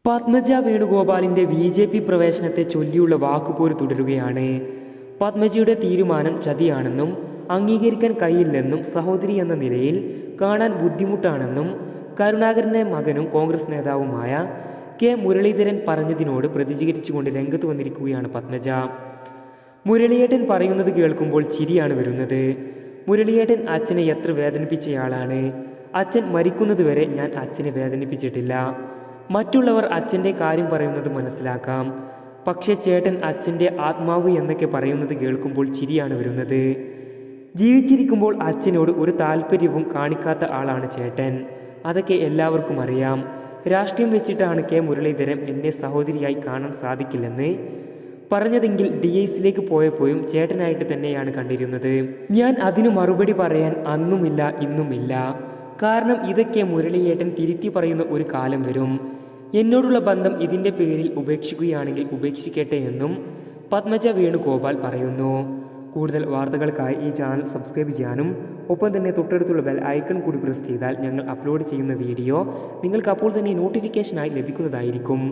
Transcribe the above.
Padmaja വേണുഗോപാലിന്റെ BJP. പ്രവേശനത്തെ ചൊല്ലിയുള്ള വാക്കുപോര് തുടരുകയാണ്. പത്മജയുടെ തീരുമാനം ചതിയാണെന്നും അംഗീകരിക്കാൻ കഴിയില്ലെന്നും സഹോദരി എന്ന നിലയിൽ കാണാൻ ബുദ്ധിമുട്ടാണെന്നും കരുണാകരന്റെ മകനും കോൺഗ്രസ് നേതാവുമായ കെ മുരളീധരൻ പറഞ്ഞതിനോട് പ്രതികരിച്ചുകൊണ്ട് രംഗത്ത് വന്നിരിക്കുകയാണ് പത്മജ. മുരളിയേട്ടൻ പറയുന്നത് കേൾക്കുമ്പോൾ ചിരിയാണ് വരുന്നത്. മുരളിയേട്ടൻ അച്ഛനെ എത്ര വേദനിപ്പിച്ചയാളാണ്. അച്ഛൻ മരിക്കുന്നതുവരെ ഞാൻ അച്ഛനെ വേദനിപ്പിച്ചിട്ടില്ല. മറ്റുള്ളവർ അച്ഛൻ്റെ കാര്യം പറയുന്നത് മനസ്സിലാക്കാം. പക്ഷേ ചേട്ടൻ അച്ഛൻ്റെ ആത്മാവ് എന്നൊക്കെ പറയുന്നത് കേൾക്കുമ്പോൾ ചിരിയാണ് വരുന്നത്. ജീവിച്ചിരിക്കുമ്പോൾ അച്ഛനോട് ഒരു താല്പര്യവും കാണിക്കാത്ത ആളാണ് ചേട്ടൻ. അതൊക്കെ എല്ലാവർക്കും അറിയാം. രാഷ്ട്രീയം വെച്ചിട്ടാണ് കെ മുരളീധരൻ എന്നെ സഹോദരിയായി കാണാൻ സാധിക്കില്ലെന്ന് പറഞ്ഞതെങ്കിൽ DIസിലേക്ക് പോയപ്പോഴും ചേട്ടനായിട്ട് തന്നെയാണ് കണ്ടിരുന്നത്. ഞാൻ അതിനു മറുപടി പറയാൻ അന്നുമില്ല ഇന്നുമില്ല. കാരണം ഇതൊക്കെ മുരളിയേട്ടൻ തിരുത്തി പറയുന്ന ഒരു കാലം വരും. എന്നോടുള്ള ബന്ധം ഇതിൻ്റെ പേരിൽ ഉപേക്ഷിക്കുകയാണെങ്കിൽ ഉപേക്ഷിക്കട്ടെ എന്നും പത്മജ വേണുഗോപാൽ പറയുന്നു. കൂടുതൽ വാർത്തകൾക്കായി ഈ ചാനൽ സബ്സ്ക്രൈബ് ചെയ്യാനും ഒപ്പം തന്നെ തൊട്ടടുത്തുള്ള ബെൽ ഐക്കൺ കൂടി പ്രസ് ചെയ്താൽ ഞങ്ങൾ അപ്ലോഡ് ചെയ്യുന്ന വീഡിയോ നിങ്ങൾക്ക് അപ്പോൾ തന്നെ നോട്ടിഫിക്കേഷനായി ലഭിക്കുന്നതായിരിക്കും.